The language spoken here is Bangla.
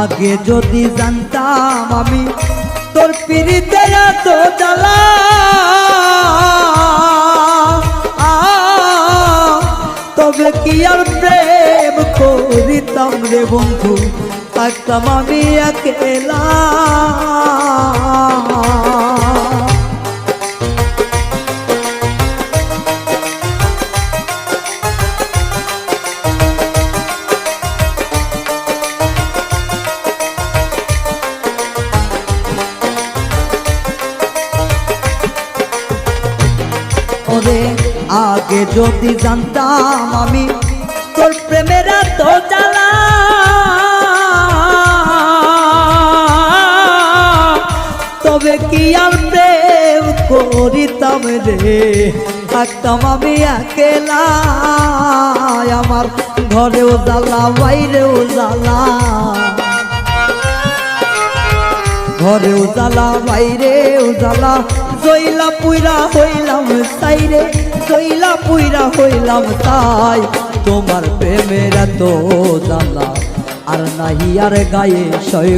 আগে যদি জানতাম আমি তোর পিরিতে এত জ্বালা, তবে কি আর প্রেম করিতাম রে বন্ধু, থাকতাম আমি একলা। আগে যদি জানতাম আমি তোর প্রেমের এত জ্বালা, তবে কি আর প্রেম করিতাম রে, থাকতাম আমি একলা। আমার ঘরেও জ্বালা বাইরেও জ্বালা, ঘরেও জ্বালা বাইরেও জ্বালা, জইলা পুইরা হইলাম সাইরে, জইলা পুইরা হইলাম তাই। তোমার প্রেমের এত জ্বালা আর নাহি আর গায়ে সই।